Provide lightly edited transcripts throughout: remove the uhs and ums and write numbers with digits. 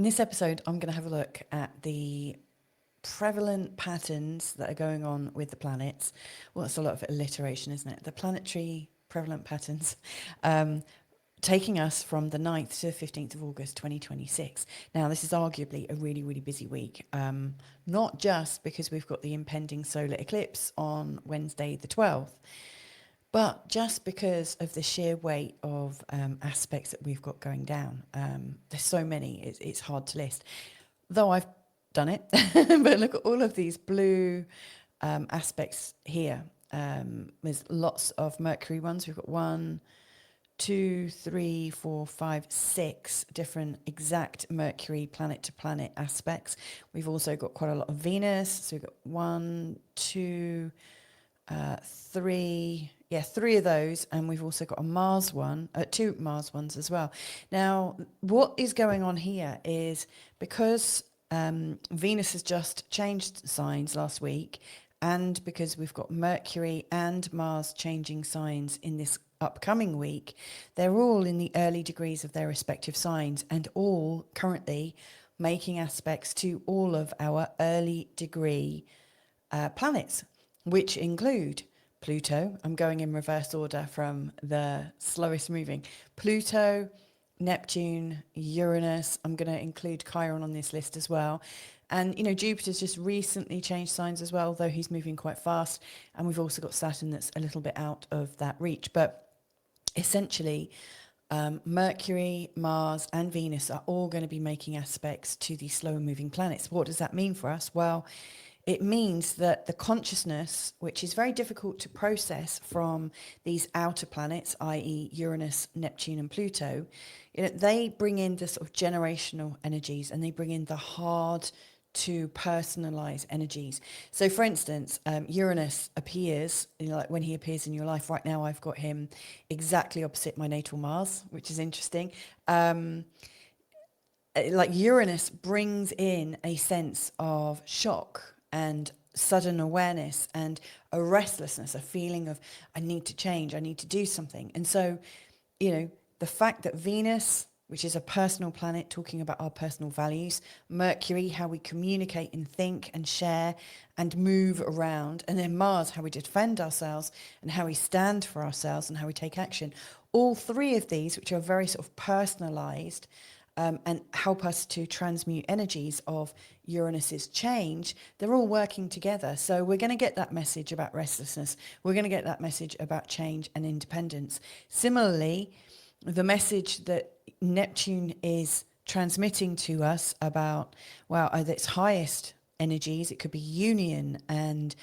In this episode, I'm going to have a look at the prevalent patterns that are going on with the planets. Well, it's a lot of alliteration, isn't it? The planetary prevalent patterns taking us from the 9th to the 15th of August 2026. Now, this is arguably a really, really busy week, not just because we've got the impending solar eclipse on Wednesday the 12th, but just because of the sheer weight of aspects that we've got going down. There's so many, it's hard to list. Though I've done it, but look at all of these blue aspects here. There's lots of Mercury ones. We've got 1, 2, 3, 4, 5, 6 different exact Mercury planet to planet aspects. We've also got quite a lot of Venus. So we've got 1, 2, 3, three of those, and we've also got a Mars one, 2 Mars ones as well. Now, what is going on here is because Venus has just changed signs last week, and because we've got Mercury and Mars changing signs in this upcoming week, they're all in the early degrees of their respective signs and all currently making aspects to all of our early degree planets, which include Pluto. I'm going in reverse order from the slowest moving. Pluto, Neptune, Uranus. I'm going to include Chiron on this list as well. And, you know, Jupiter's just recently changed signs as well, though he's moving quite fast. And we've also got Saturn that's a little bit out of that reach. But essentially, Mercury, Mars, and Venus are all going to be making aspects to these slower moving planets. What does that mean for us? Well, it means that the consciousness, which is very difficult to process from these outer planets, i.e. Uranus, Neptune and Pluto, you know, they bring in the sort of generational energies and they bring in the hard to personalize energies. So for instance, Uranus appears, you know, like when he appears in your life right now, I've got him exactly opposite my natal Mars, which is interesting. Like Uranus brings in a sense of shock and sudden awareness and a restlessness, a feeling of I need to change, I need to do something. And so, you know, the fact that Venus, which is a personal planet talking about our personal values, Mercury, how we communicate and think and share and move around, and then Mars, how we defend ourselves and how we stand for ourselves and how we take action. All three of these, which are very sort of personalized, and help us to transmute energies of Uranus's change, they're all working together. So we're going to get that message about restlessness. We're going to get that message about change and independence. Similarly, the message that Neptune is transmitting to us about, well, at its highest energies, it could be union and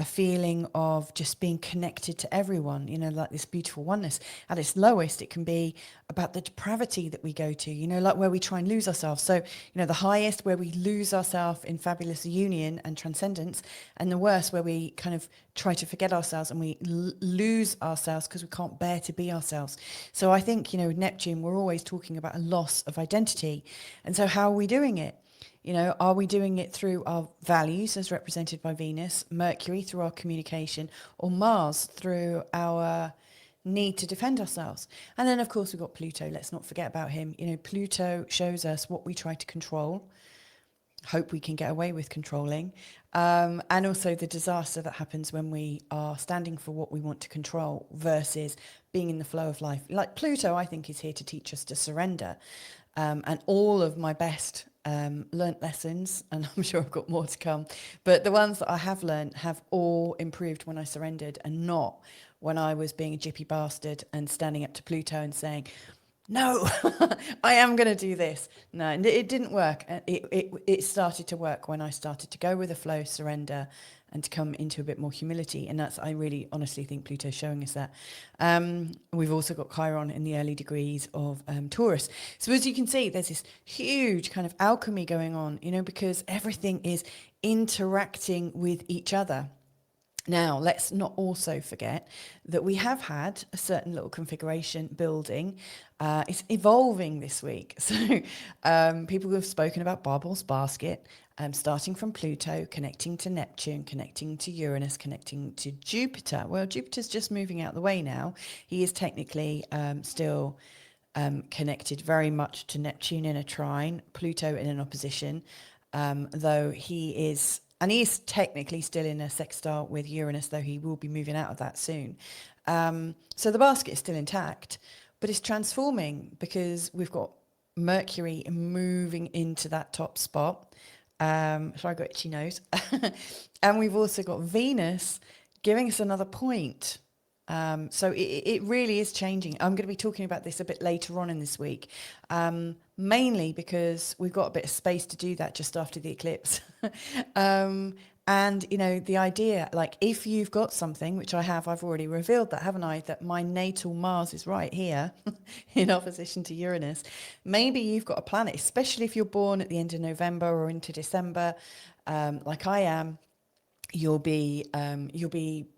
a feeling of just being connected to everyone, you know, like this beautiful oneness. At its lowest, it can be about the depravity that we go to, you know, like where we try and lose ourselves. So, you know, the highest where we lose ourselves in fabulous union and transcendence, and the worst where we kind of try to forget ourselves and we lose ourselves because we can't bear to be ourselves. So I think, you know, with Neptune, we're always talking about a loss of identity. And so how are we doing it? You know, are we doing it through our values as represented by Venus, Mercury through our communication, or Mars through our need to defend ourselves? And then, of course, we've got Pluto. Let's not forget about him. You know, Pluto shows us what we try to control, hope we can get away with controlling, and also the disaster that happens when we are standing for what we want to control versus being in the flow of life. Like Pluto, I think, is here to teach us to surrender. And all of my best learnt lessons, and I'm sure I've got more to come, but the ones that I have learnt have all improved when I surrendered and not when I was being a jippy bastard and standing up to Pluto and saying, no, I am going to do this. No, and it didn't work. It started to work when I started to go with the flow, surrender, and to come into a bit more humility. And that's, I really honestly think Pluto's showing us that. We've also got Chiron in the early degrees of Taurus. So as you can see, there's this huge kind of alchemy going on, you know, because everything is interacting with each other. Now, let's not also forget that we have had a certain little configuration building. It's evolving this week. So people have spoken about Barbel's basket, starting from Pluto, connecting to Neptune, connecting to Uranus, connecting to Jupiter. Well, Jupiter's just moving out the way now. He is technically still connected very much to Neptune in a trine, Pluto in an opposition, though he is technically still in a sextile with Uranus, though he will be moving out of that soon. So the basket is still intact, but it's transforming because we've got Mercury moving into that top spot. So I got itchy nose. And we've also got Venus giving us another point. So it really is changing. I'm going to be talking about this a bit later on in this week, mainly because we've got a bit of space to do that just after the eclipse. And, you know, the idea, like if you've got something, which I have, I've already revealed that, haven't I? That my natal Mars is right here in opposition to Uranus. Maybe you've got a planet, especially if you're born at the end of November or into December, like I am. You'll be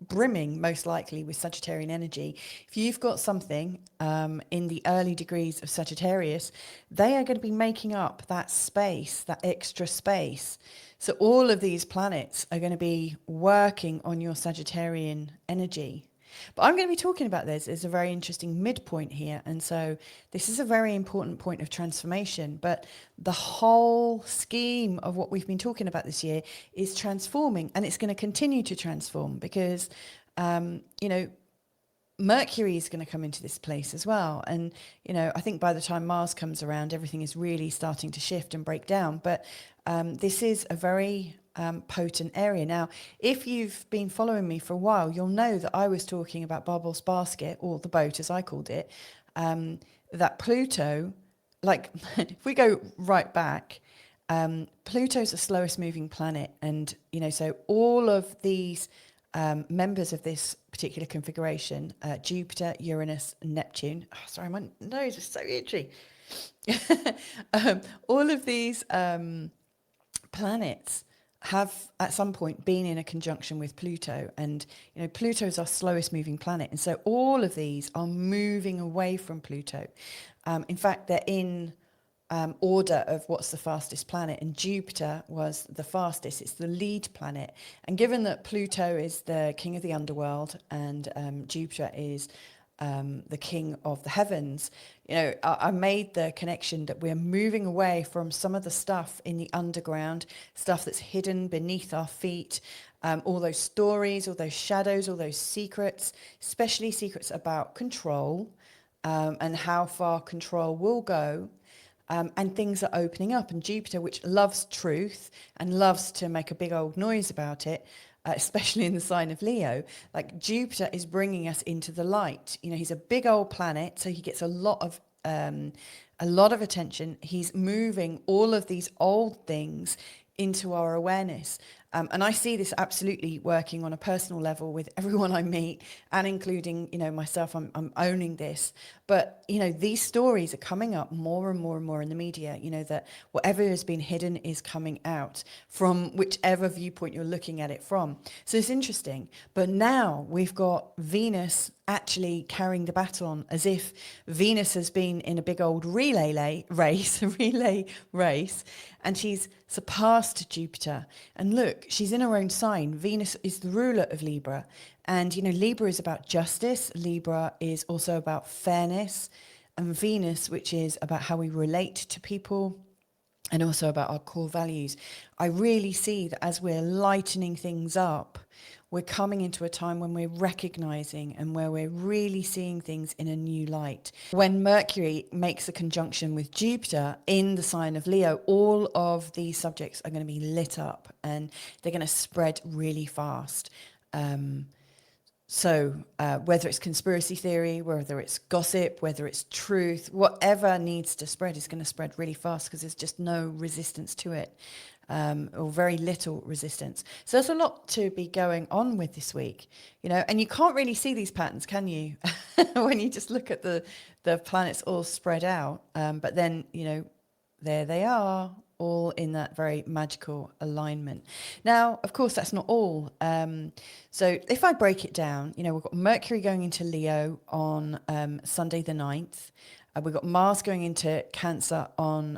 brimming most likely with Sagittarian energy. If you've got something in the early degrees of Sagittarius, they are going to be making up that space, that extra space. So all of these planets are going to be working on your Sagittarian energy. But I'm going to be talking about this as a very interesting midpoint here. And so this is a very important point of transformation. But the whole scheme of what we've been talking about this year is transforming, and it's going to continue to transform because, you know, Mercury is going to come into this place as well. And, you know, I think by the time Mars comes around, everything is really starting to shift and break down. But this is a very potent area. Now, if you've been following me for a while, you'll know that I was talking about Bubbles Basket, or the boat as I called it, that Pluto, like if we go right back, Pluto's the slowest moving planet. And, you know, so all of these members of this particular configuration, Jupiter, Uranus, Neptune. Oh, sorry, my nose is so itchy. All of these planets have at some point been in a conjunction with Pluto, and you know Pluto is our slowest moving planet, and so all of these are moving away from Pluto. In fact, they're in order of what's the fastest planet, and Jupiter was the fastest. It's the lead planet, and given that Pluto is the king of the underworld and Jupiter is the king of the heavens, you know, I made the connection that we're moving away from some of the stuff in the underground, stuff that's hidden beneath our feet, all those stories, all those shadows, all those secrets, especially secrets about control, and how far control will go. And things are opening up, and Jupiter, which loves truth and loves to make a big old noise about it, especially in the sign of Leo, like Jupiter is bringing us into the light. You know, he's a big old planet, so he gets a lot of attention. He's moving all of these old things into our awareness. And I see this absolutely working on a personal level with everyone I meet, and including, you know, myself. I'm owning this. But, you know, these stories are coming up more and more and more in the media, you know, that whatever has been hidden is coming out from whichever viewpoint you're looking at it from. So it's interesting. But now we've got Venus actually carrying the baton, as if Venus has been in a big old relay race, and she's surpassed Jupiter. And look, she's in her own sign. Venus is the ruler of Libra. And, you know, Libra is about justice. Libra is also about fairness. And Venus, which is about how we relate to people and also about our core values. I really see that as we're lightening things up, we're coming into a time when we're recognizing and where we're really seeing things in a new light. When Mercury makes a conjunction with Jupiter in the sign of Leo, all of these subjects are going to be lit up and they're going to spread really fast. So whether it's conspiracy theory, whether it's gossip, whether it's truth, whatever needs to spread is going to spread really fast because there's just no resistance to it, or very little resistance. So there's a lot to be going on with this week, you know, and you can't really see these patterns, can you? When you just look at the planets all spread out. But then, you know, there they are, all in that very magical alignment. Now, of course, that's not all. So if I break it down, you know, we've got Mercury going into Leo on Sunday the 9th. We've got Mars going into Cancer on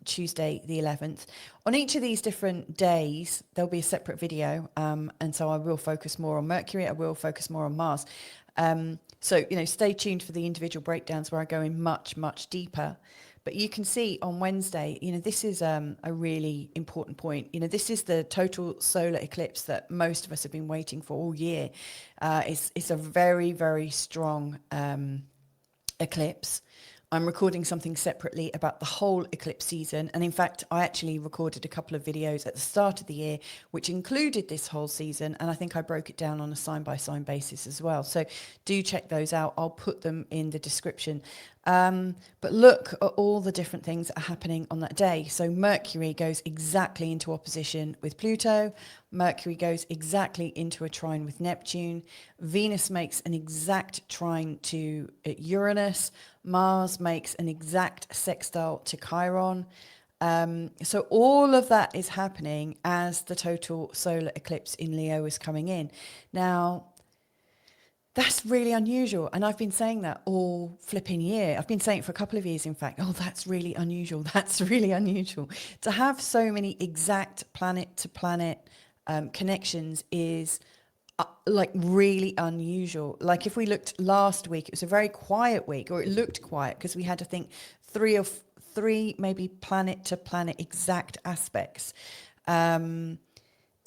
Tuesday the 11th. On each of these different days, there'll be a separate video. And so I will focus more on Mercury. I will focus more on Mars. So, stay tuned for the individual breakdowns where I go in much, much deeper. But you can see on Wednesday, this is a really important point. This is the total solar eclipse that most of us have been waiting for all year. It's a very, very strong eclipse. I'm recording something separately about the whole eclipse season. And in fact, I actually recorded a couple of videos at the start of the year, which included this whole season. And I think I broke it down on a sign by sign basis as well. So do check those out. I'll put them in the description. But look at all the different things that are happening on that day. So Mercury goes exactly into opposition with Pluto. Mercury goes exactly into a trine with Neptune. Venus makes an exact trine to Uranus. Mars makes an exact sextile to Chiron. So all of that is happening as the total solar eclipse in Leo is coming in. Now, that's really unusual. And I've been saying that all flipping year. I've been saying it for a couple of years, in fact. Oh, that's really unusual. That's really unusual. To have so many exact planet to planet connections is like really unusual. Like if we looked last week, it was a very quiet week, or it looked quiet because we had to think three maybe planet to planet exact aspects.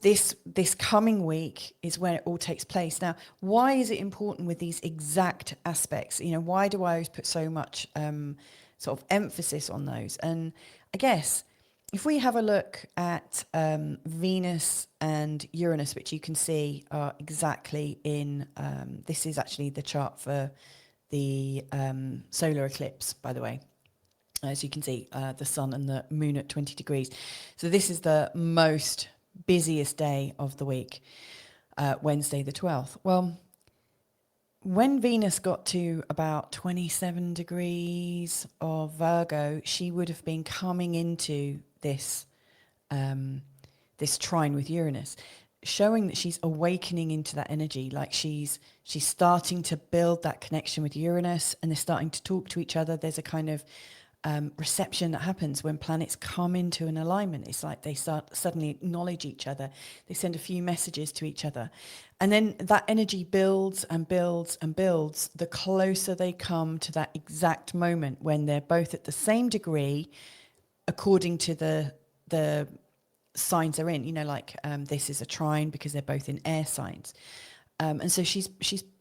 This coming week is when it all takes place. Now, why is it important with these exact aspects? Why do I always put so much sort of emphasis on those? And I guess if we have a look at Venus and Uranus, which you can see are exactly in, this is actually the chart for the solar eclipse, by the way. As you can see, the sun and the moon at 20 degrees. So this is the most busiest day of the week, Wednesday the 12th. Well, when Venus got to about 27 degrees of Virgo, she would have been coming into this this trine with Uranus, showing that she's awakening into that energy. Like she's starting to build that connection with Uranus, and they're starting to talk to each other. There's a kind of reception that happens when planets come into an alignment. It's like they start suddenly acknowledge each other. They send a few messages to each other. And then that energy builds and builds and builds the closer they come to that exact moment when they're both at the same degree according to the signs they're in. This is a trine because they're both in air signs. And so she's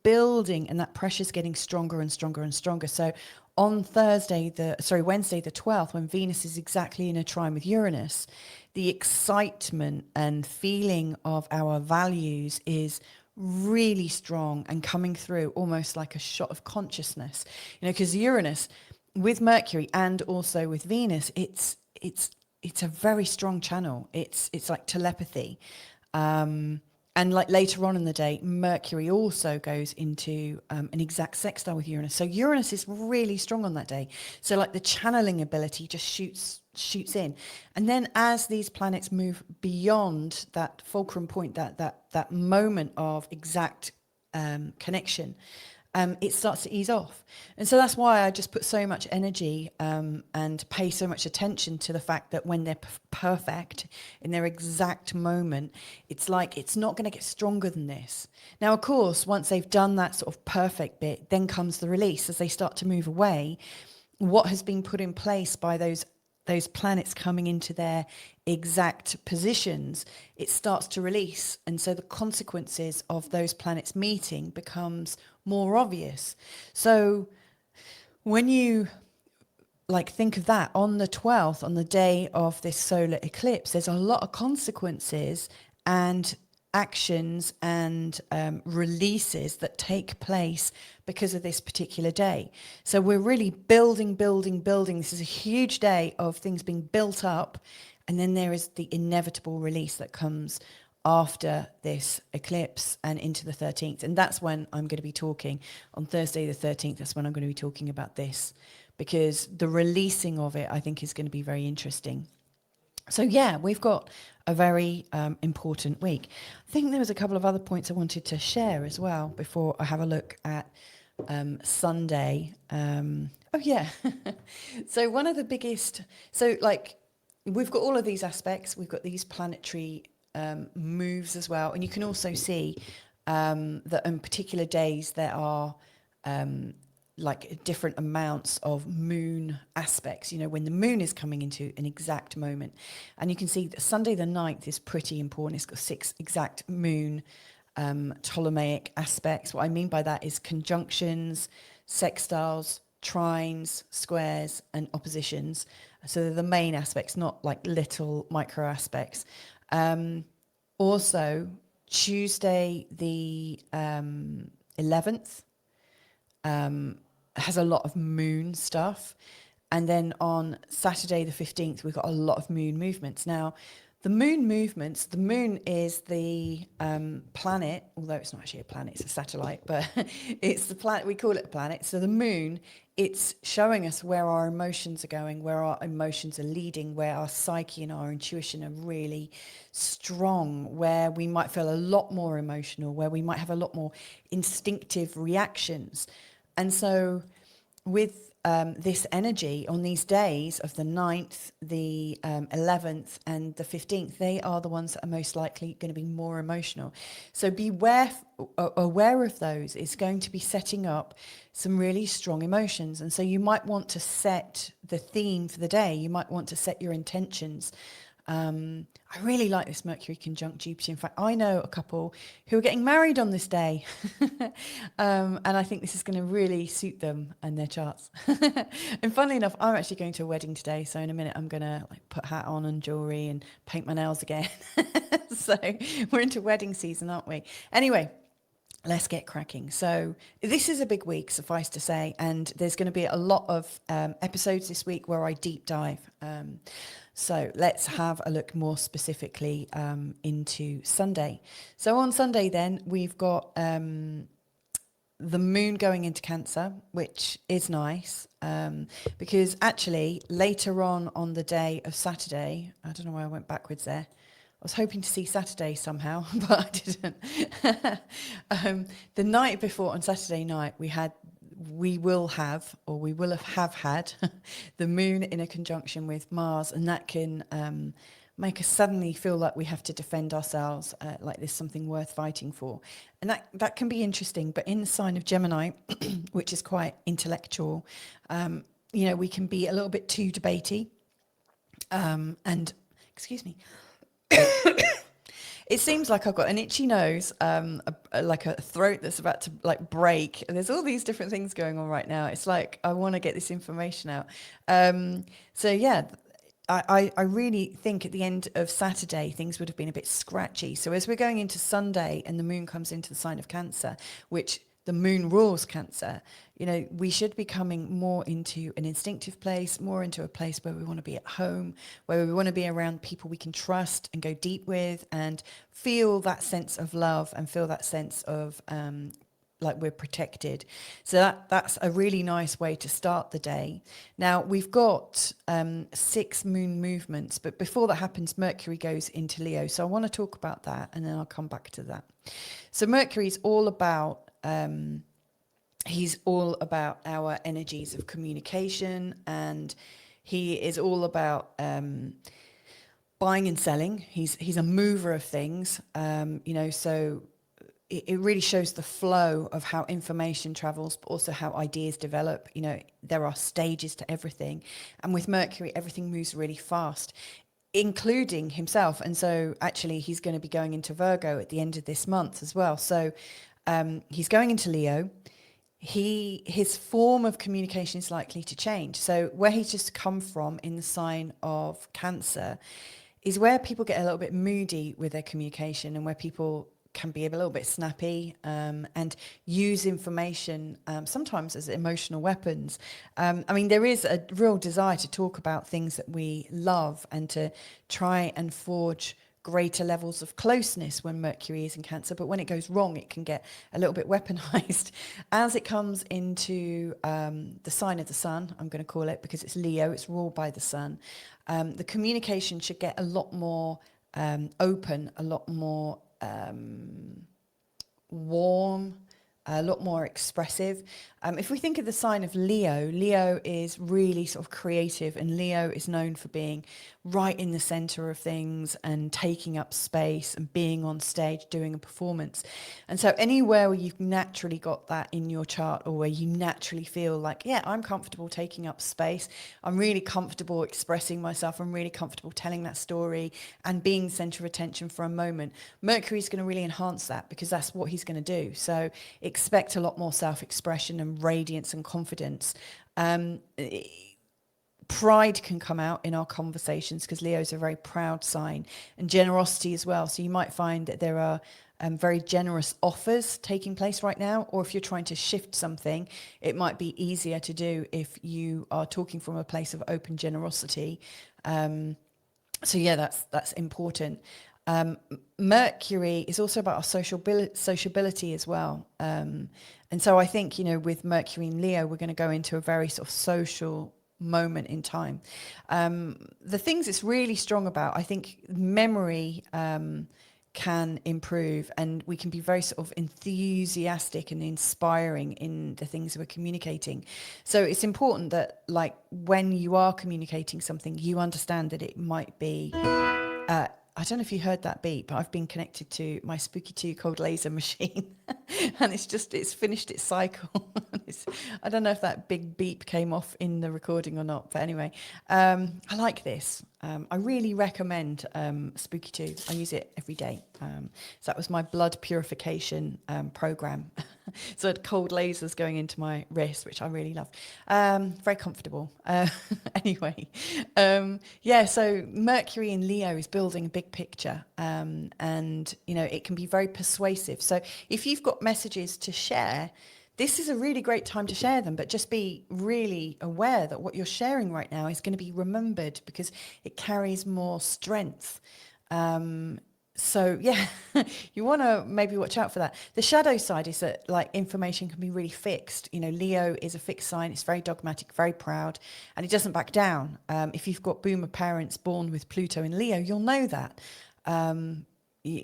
building, and that pressure's getting stronger and stronger and stronger. So on Wednesday the 12th, when Venus is exactly in a trine with Uranus, the excitement and feeling of our values is really strong and coming through almost like a shot of consciousness. Because Uranus with Mercury and also with Venus, it's a very strong channel. It's like telepathy. And like later on in the day, Mercury also goes into an exact sextile with Uranus. So Uranus is really strong on that day. So like the channeling ability just shoots in. And then as these planets move beyond that fulcrum point, that moment of exact connection, it starts to ease off. And so that's why I just put so much energy and pay so much attention to the fact that when they're perfect in their exact moment, it's like it's not going to get stronger than this. Now, of course, once they've done that sort of perfect bit, then comes the release. As they start to move away, what has been put in place by those planets coming into their exact positions, it starts to release. And so the consequences of those planets meeting becomes more obvious. So when you think of that on the 12th, on the day of this solar eclipse, there's a lot of consequences and actions and releases that take place because of this particular day. So we're really building. This is a huge day of things being built up, and then there is the inevitable release that comes after this eclipse and into the 13th. And that's when I'm going to be talking on Thursday the 13th. That's when I'm going to be talking about this, because the releasing of it, I think, is going to be very interesting. So yeah, we've got a very important week. I think there was a couple of other points I wanted to share as well before I have a look at Sunday. Oh yeah. So one of the biggest, we've got all of these aspects. We've got these planetary moves as well. And you can also see that on particular days there are like different amounts of moon aspects, when the moon is coming into an exact moment. And you can see that Sunday the 9th is pretty important. It's got 6 exact moon Ptolemaic aspects. What I mean by that is conjunctions, sextiles, trines, squares, and oppositions. So they're the main aspects, not like little micro aspects. Also, Tuesday the 11th has a lot of moon stuff. And then on Saturday the 15th, we've got a lot of moon movements. Now, the moon movements, the moon is the planet, although it's not actually a planet, it's a satellite, but it's the planet, we call it a planet. So the moon, it's showing us where our emotions are going, where our emotions are leading, where our psyche and our intuition are really strong, where we might feel a lot more emotional, where we might have a lot more instinctive reactions. And so with this energy on these days of the 9th, the 11th and the 15th, they are the ones that are most likely going to be more emotional. So aware of those is going to be setting up some really strong emotions. And so you might want to set the theme for the day. You might want to set your intentions. I really like this Mercury conjunct Jupiter. In fact, I know a couple who are getting married on this day. And I think this is going to really suit them and their charts. And funnily enough, I'm actually going to a wedding today. So in a minute, I'm going to put a hat on and jewelry and paint my nails again. So we're into wedding season, aren't we? Anyway, let's get cracking. So this is a big week, suffice to say, and there's going to be a lot of episodes this week where I deep dive. So let's have a look more specifically into Sunday. So on Sunday then, we've got the moon going into Cancer, which is nice because actually later on the day of Saturday, I don't know why I went backwards there. I was hoping to see Saturday somehow, but I didn't. The night before, on Saturday night, we will have had the moon in a conjunction with Mars, and that can make us suddenly feel like we have to defend ourselves, like there's something worth fighting for. And that can be interesting, but in the sign of Gemini, which is quite intellectual, we can be a little bit too debatey. And, excuse me. It seems like I've got an itchy nose, like a throat that's about to break. And there's all these different things going on right now. It's like I want to get this information out. So yeah, I really think at the end of Saturday things would have been a bit scratchy. So as we're going into Sunday and the moon comes into the sign of Cancer, which the moon rules Cancer, we should be coming more into an instinctive place, more into a place where we want to be at home, where we want to be around people we can trust and go deep with and feel that sense of love and feel that sense of like we're protected. So that's a really nice way to start the day. Now we've got 6 moon movements, but before that happens, Mercury goes into Leo. So I want to talk about that and then I'll come back to that. So Mercury's all about he's all about our energies of communication, and he is all about buying and selling. He's a mover of things, so it really shows the flow of how information travels, but also how ideas develop. There are stages to everything, and with Mercury, everything moves really fast, including himself. And so actually he's going to be going into Virgo at the end of this month as well. So he's going into Leo. His form of communication is likely to change. So where he's just come from in the sign of Cancer is where people get a little bit moody with their communication and where people can be a little bit snappy and use information sometimes as emotional weapons. There is a real desire to talk about things that we love and to try and forge greater levels of closeness when Mercury is in Cancer, but when it goes wrong, it can get a little bit weaponized. As it comes into the sign of the sun, I'm going to call it, because it's Leo, it's ruled by the sun, the communication should get a lot more open, a lot more warm, a lot more expressive. If we think of the sign of Leo, Leo is really sort of creative, and Leo is known for being right in the center of things and taking up space and being on stage doing a performance. And so anywhere where you've naturally got that in your chart, or where you naturally feel like, yeah, I'm comfortable taking up space, I'm really comfortable expressing myself, I'm really comfortable telling that story and being center of attention for a moment, Mercury is going to really enhance that, because that's what he's going to do. So expect a lot more self-expression and radiance and confidence. Pride can come out in our conversations, because Leo's a very proud sign, and generosity as well. So you might find that there are very generous offers taking place right now, or if you're trying to shift something, it might be easier to do if you are talking from a place of open generosity. So yeah, that's important. Mercury is also about our sociability as well. And so I think, with Mercury and Leo, we're going to go into a very sort of social moment in time. The things it's really strong about, I think memory can improve, and we can be very sort of enthusiastic and inspiring in the things we're communicating. So it's important that, like, when you are communicating something, you understand that it might be I don't know if you heard that beep, but I've been connected to my Spooky 2 cold laser machine and it's finished its cycle. I don't know if that big beep came off in the recording or not, but anyway, I like this. I really recommend Spooky 2. I use it every day. So that was my blood purification program. So I had cold lasers going into my wrist, which I really love. Very comfortable. Anyway, yeah, so Mercury in Leo is building a big picture, and, it can be very persuasive. So if you've got messages to share, this is a really great time to share them, but just be really aware that what you're sharing right now is going to be remembered, because it carries more strength. So yeah, you want to maybe watch out for that. The shadow side is that, like, information can be really fixed. Leo is a fixed sign. It's very dogmatic, very proud, and it doesn't back down. If you've got boomer parents born with Pluto in Leo, you'll know that.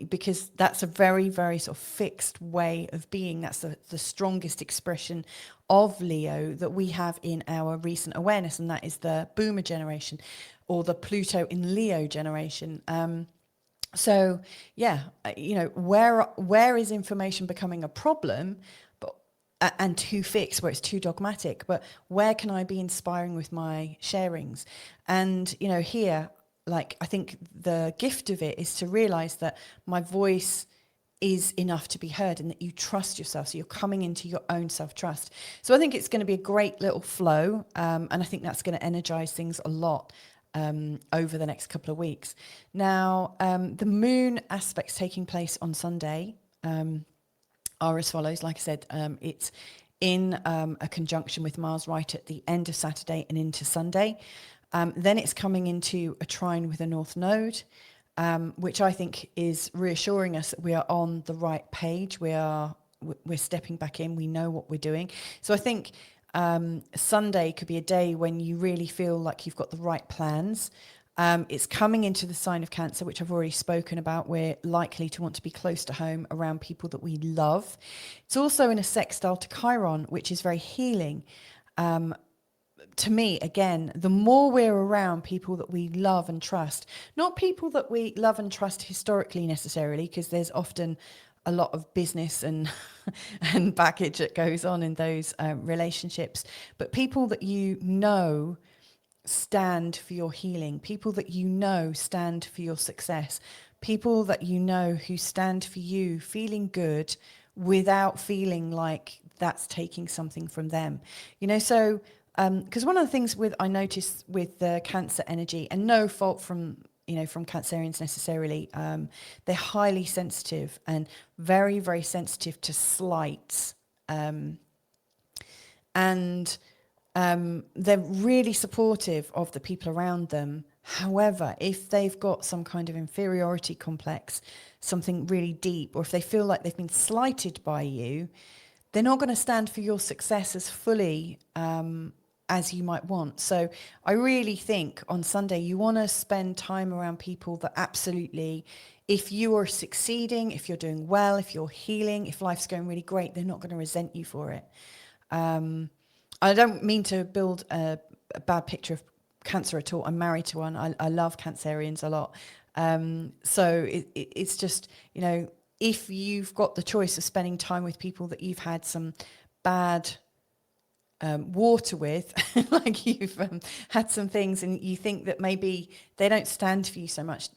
Because that's a very, very sort of fixed way of being. That's the strongest expression of Leo that we have in our recent awareness, and that is the boomer generation, or the Pluto in Leo generation. So yeah, where is information becoming a problem, but and too fixed, where it's too dogmatic? But where can I be inspiring with my sharings? And here, like, I think the gift of it is to realize that my voice is enough to be heard, and that you trust yourself. So you're coming into your own self-trust. So I think it's going to be a great little flow, and I think that's going to energize things a lot over the next couple of weeks. Now, the moon aspects taking place on Sunday are as follows. Like I said, it's in a conjunction with Mars right at the end of Saturday and into Sunday. Then it's coming into a trine with a North Node, which I think is reassuring us that we are on the right page. We're stepping back in. We know what we're doing. So I think Sunday could be a day when you really feel like you've got the right plans. It's coming into the sign of Cancer, which I've already spoken about. We're likely to want to be close to home, around people that we love. It's also in a sextile to Chiron, which is very healing. To me, again, the more we're around people that we love and trust, not people that we love and trust historically necessarily, because there's often a lot of business and and baggage that goes on in those relationships, but people that stand for your healing, people that stand for your success, people that who stand for you feeling good without feeling like that's taking something from them. So because one of the things I noticed with the Cancer energy, and no fault from Cancerians necessarily, they're highly sensitive and very, very sensitive to slights, and they're really supportive of the people around them. However, if they've got some kind of inferiority complex, something really deep, or if they feel like they've been slighted by you, they're not going to stand for your success as fully as you might want. So I really think on Sunday, you want to spend time around people that absolutely, if you are succeeding, if you're doing well, if you're healing, if life's going really great, they're not going to resent you for it. I don't mean to build a bad picture of Cancer at all. I'm married to one. I love Cancerians a lot. So it's just, you know, if you've got the choice of spending time with people that you've had some bad water with, like you've had some things and you think that maybe they don't stand for you so much,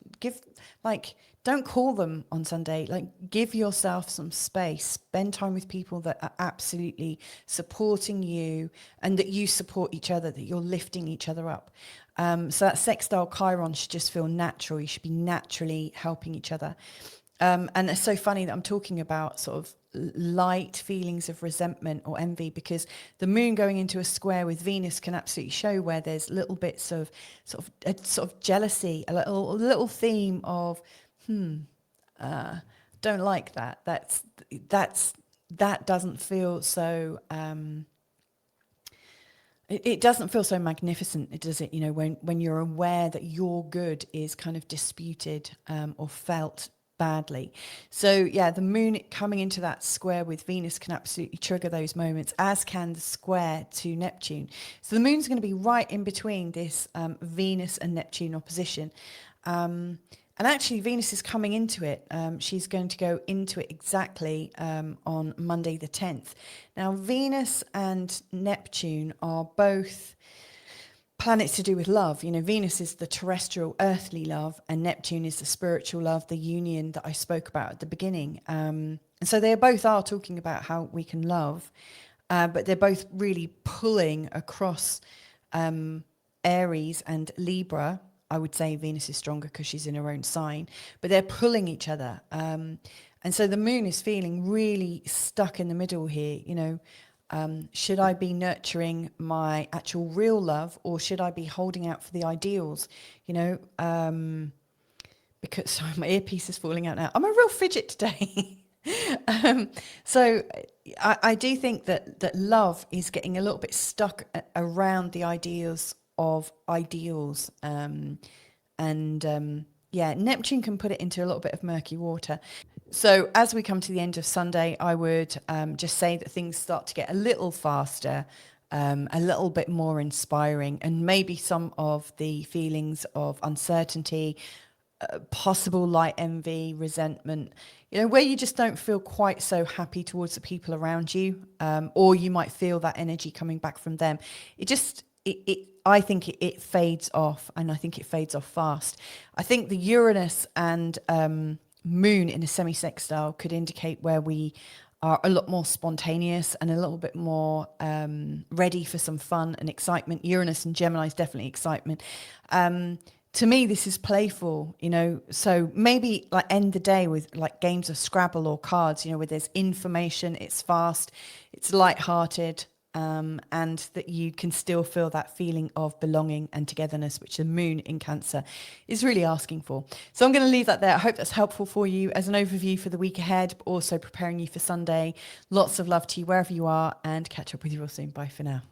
don't call them on Sunday. Like, give yourself some space. Spend time with people that are absolutely supporting you and that you support each other, that you're lifting each other up. So that sextile Chiron should just feel natural. You should be naturally helping each other. And it's so funny that I'm talking about sort of light feelings of resentment or envy, because the moon going into a square with Venus can absolutely show where there's little bits of sort of jealousy, a little theme of, don't like that. That doesn't feel so. It doesn't feel so magnificent, does it? You know, when you're aware that your good is kind of disputed or felt badly. So yeah, the moon coming into that square with Venus can absolutely trigger those moments, as can the square to Neptune. So the moon's going to be right in between this Venus and Neptune opposition. And actually, Venus is coming into it. She's going to go into it exactly on Monday the 10th. Now, Venus and Neptune are both planets to do with love. You know, Venus is the terrestrial, earthly love, and Neptune is the spiritual love, the union that I spoke about at the beginning. And so they both are talking about how we can love, but they're both really pulling across Aries and Libra. I would say Venus is stronger because she's in her own sign, but they're pulling each other. And so the moon is feeling really stuck in the middle here. You know, should I be nurturing my actual real love, or should I be holding out for the ideals? You know, because sorry, my earpiece is falling out now. I'm a real fidget today. So I do think that love is getting a little bit stuck around the ideals of ideals. Yeah, Neptune can put it into a little bit of murky water. So as we come to the end of Sunday, I would just say that things start to get a little faster, a little bit more inspiring, and maybe some of the feelings of uncertainty, possible light envy, resentment, you know, where you just don't feel quite so happy towards the people around you, or you might feel that energy coming back from them. I think it fades off, and I think it fades off fast. I think the Uranus and moon in a semi-sextile could indicate where we are a lot more spontaneous and a little bit more ready for some fun and excitement. Uranus and Gemini is definitely excitement. To me, this is playful, you know, so maybe like end the day with like games of Scrabble or cards, you know, where there's information, it's fast, it's lighthearted, and that you can still feel that feeling of belonging and togetherness, which the moon in Cancer is really asking for. So I'm going to leave that there. I hope that's helpful for you as an overview for the week ahead, but also preparing you for Sunday. Lots of love to you wherever you are, and catch up with you all soon. Bye for now.